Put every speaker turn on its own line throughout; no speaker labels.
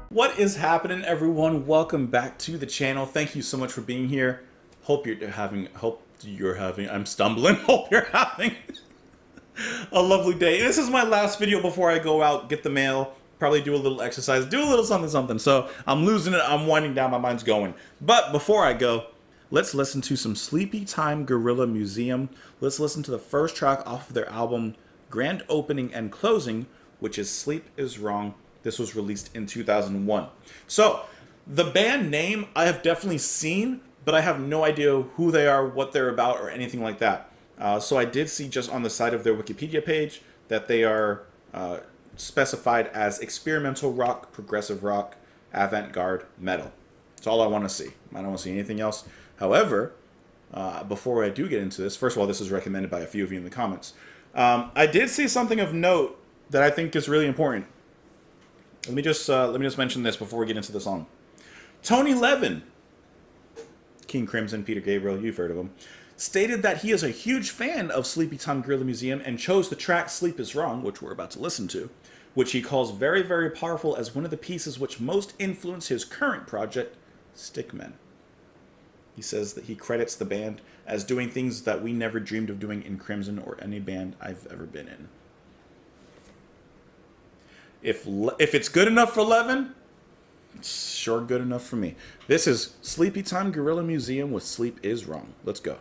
What is happening, everyone? Welcome back to the channel. Thank you so much for being here. Hope you're having I'm stumbling. Hope you're having a lovely day. This is my last video before I go out, get the mail, probably do a little exercise, do a little something. So I'm losing it, I'm winding down, my mind's going. But before I go, let's listen to some Sleepytime Gorilla Museum. Let's listen to the first track off of their album Grand Opening and Closing, which is Sleep Is Wrong. This was released in 2001. So the band name I have definitely seen, but I have no idea who they are, what they're about, or anything like that. So I did see just on the side of their Wikipedia page that they are specified as experimental rock, progressive rock, avant-garde metal. That's all I want to see. I don't want to see anything else. However, before I do get into this, first of all, this is recommended by a few of you in the comments. I did see something of note that I think is really important. Let me just mention this before we get into the song. Tony Levin, King Crimson, Peter Gabriel, you've heard of him, stated that he is a huge fan of Sleepytime Gorilla Museum and chose the track Sleep Is Wrong, which we're about to listen to, which he calls very, very powerful as one of the pieces which most influenced his current project, Stickmen. He says that he credits the band as doing things that we never dreamed of doing in Crimson or any band I've ever been in. If it's good enough for Levin, it's sure good enough for me. This is Sleepytime Gorilla Museum with Sleep Is Wrong. Let's go.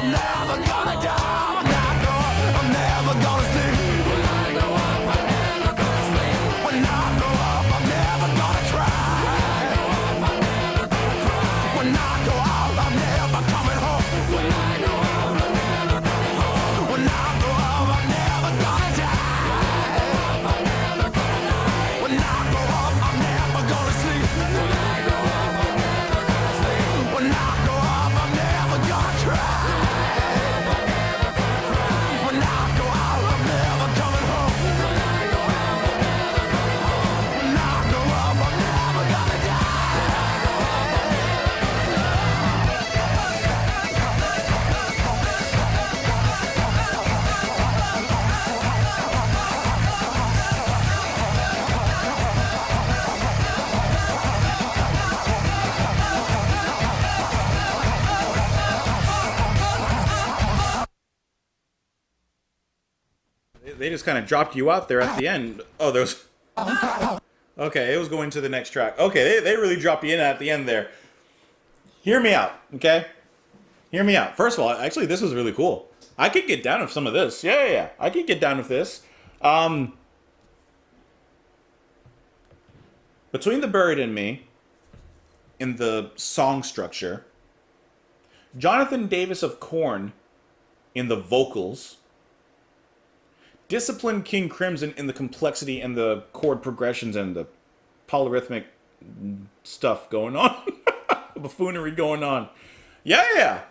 I'm never gonna die. When I grow up, I'm never gonna sleep. When I grow up, I'm never gonna sleep. When I grow up, I'm never gonna cry. When I grow up, I'm never coming home. When I grow up, I'm never coming home. When I grow up, I'm never gonna die. When I grow up, I'm never gonna sleep. When I grow up, I'm never gonna sleep. When I grow up, I'm never gonna cry. When I grow up, I'm never coming home. When I grow up, I'm never coming home. When I grow up, I'm never gonna die.
They just kind of dropped you out there at the end. Oh, there was... Okay, it was going to the next track. Okay, they really dropped you in at the end there. Hear me out, okay? Hear me out. First of all, actually, this is really cool. I could get down with some of this. Yeah. I could get down with this. Between the Buried in Me and the song structure, Jonathan Davis of Korn in the vocals, Disciplined King Crimson in the complexity and the chord progressions and the polyrhythmic stuff going on. Buffoonery going on. Yeah.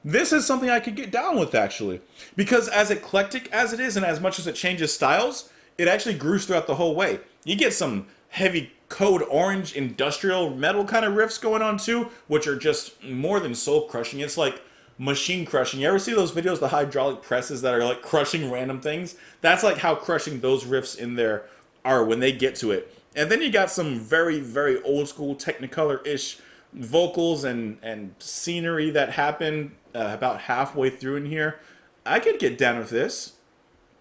This is something I could get down with, actually. Because as eclectic as it is and as much as it changes styles, it actually grooves throughout the whole way. You get some heavy Code Orange industrial metal kind of riffs going on too, which are just more than soul crushing. It's like machine crushing. You ever see those videos, the hydraulic presses that are like crushing random things? That's like how crushing those riffs in there are when they get to it. And then you got some very, very old school Technicolor-ish vocals and scenery that happen about halfway through in here. I could get down with this.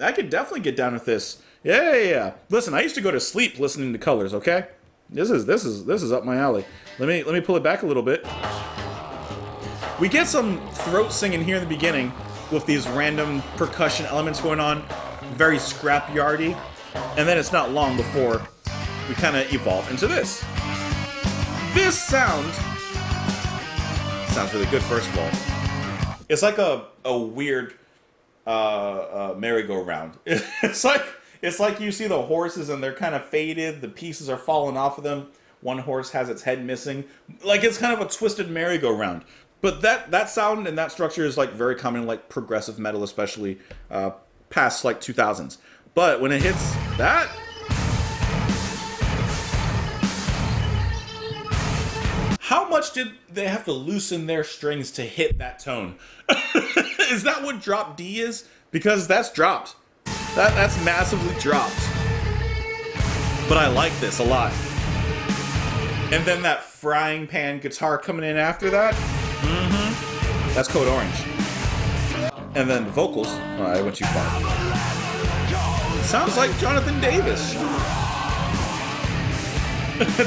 I could definitely get down with this. Yeah. Listen, I used to go to sleep listening to Colors, okay? This is up my alley. Let me pull it back a little bit. We get some throat singing here in the beginning with these random percussion elements going on, very scrapyardy, and then it's not long before we kind of evolve into this. This sounds really good, first of all. It's like a weird merry-go-round. It's like you see the horses and they're kind of faded, the pieces are falling off of them. One horse has its head missing. Like it's kind of a twisted merry-go-round. But that sound and that structure is like very common in like progressive metal, especially past like 2000s. But when it hits that, how much did they have to loosen their strings to hit that tone? Is that what drop D is? Because that's dropped. That's massively dropped. But I like this a lot. And then that frying pan guitar coming in after that. That's Code Orange. And then the vocals. Oh, I went too far. Sounds like Jonathan Davis.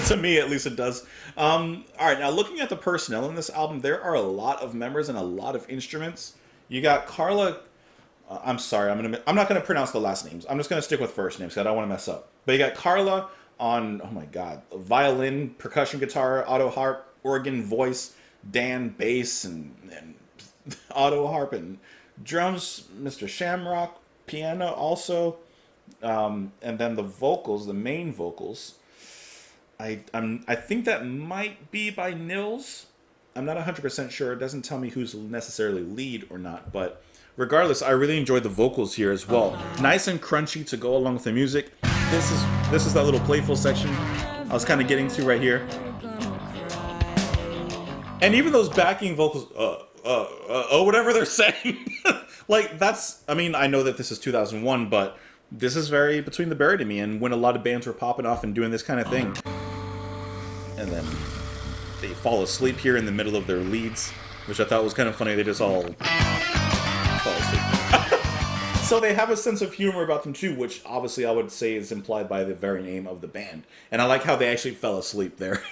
To me, at least it does. Alright, now looking at the personnel in this album, there are a lot of members and a lot of instruments. You got Carla. I'm sorry, I'm not gonna pronounce the last names. I'm just gonna stick with first names because I don't want to mess up. But you got Carla on, oh my god, violin, percussion guitar, auto harp, organ, voice, Dan, bass, and auto harp and drums, Mr. Shamrock, piano also, and then the vocals, the main vocals. I think that might be by Nils. I'm not 100% sure. It doesn't tell me who's necessarily lead or not, but regardless, I really enjoyed the vocals here as well. Nice and crunchy to go along with the music. This is that little playful section I was kind of getting to right here. And even those backing vocals, whatever they're saying. Like, that's, I mean, I know that this is 2001, but this is very Between the Buried and Me, and when a lot of bands were popping off and doing this kind of thing. And then they fall asleep here in the middle of their leads, which I thought was kind of funny. They just all fall asleep. So they have a sense of humor about them too, which obviously I would say is implied by the very name of the band. And I like how they actually fell asleep there.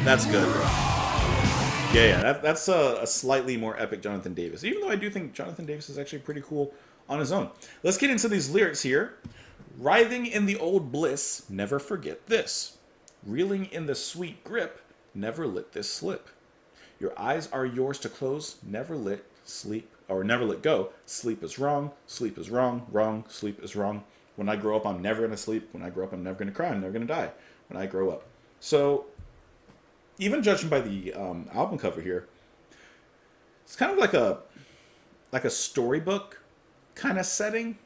That's good, bro. Yeah. That's a slightly more epic Jonathan Davis. Even though I do think Jonathan Davis is actually pretty cool on his own. Let's get into these lyrics here. Writhing in the old bliss, never forget this. Reeling in the sweet grip, never let this slip. Your eyes are yours to close, never let go. Sleep is wrong, wrong, sleep is wrong. When I grow up, I'm never going to sleep. When I grow up, I'm never going to cry. I'm never going to die when I grow up. So, even judging by the album cover here, it's kind of like a storybook kind of setting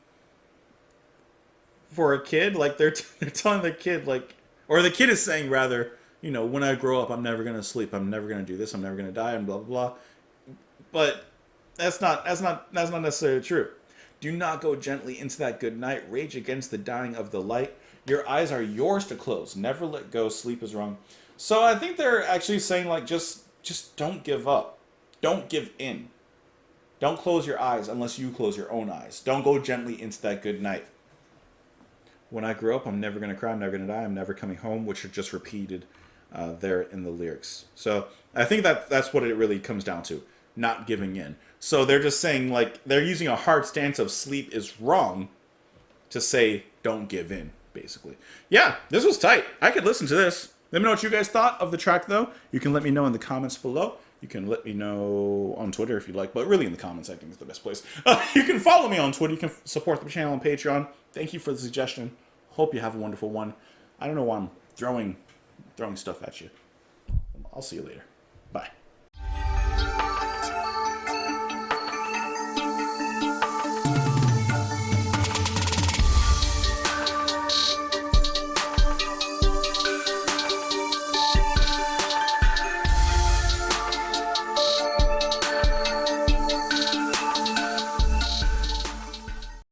for a kid. Like they're telling the kid, like, or the kid is saying rather, you know, when I grow up, I'm never going to sleep. I'm never going to do this. I'm never going to die, and blah blah blah. But that's not necessarily true. Do not go gently into that good night. Rage against the dying of the light. Your eyes are yours to close. Never let go. Sleep is wrong. So I think they're actually saying, like, just don't give up. Don't give in. Don't close your eyes unless you close your own eyes. Don't go gently into that good night. When I grow up, I'm never going to cry. I'm never going to die. I'm never coming home, which are just repeated there in the lyrics. So I think that's what it really comes down to. Not giving in. So they're just saying, like, they're using a hard stance of sleep is wrong to say don't give in, basically. Yeah, this was tight. I could listen to this. Let me know what you guys thought of the track, though. You can let me know in the comments below. You can let me know on Twitter if you like, but really in the comments, I think is the best place. You can follow me on Twitter. You can support the channel on Patreon. Thank you for the suggestion. Hope you have a wonderful one. I don't know why I'm throwing stuff at you. I'll see you later. Bye.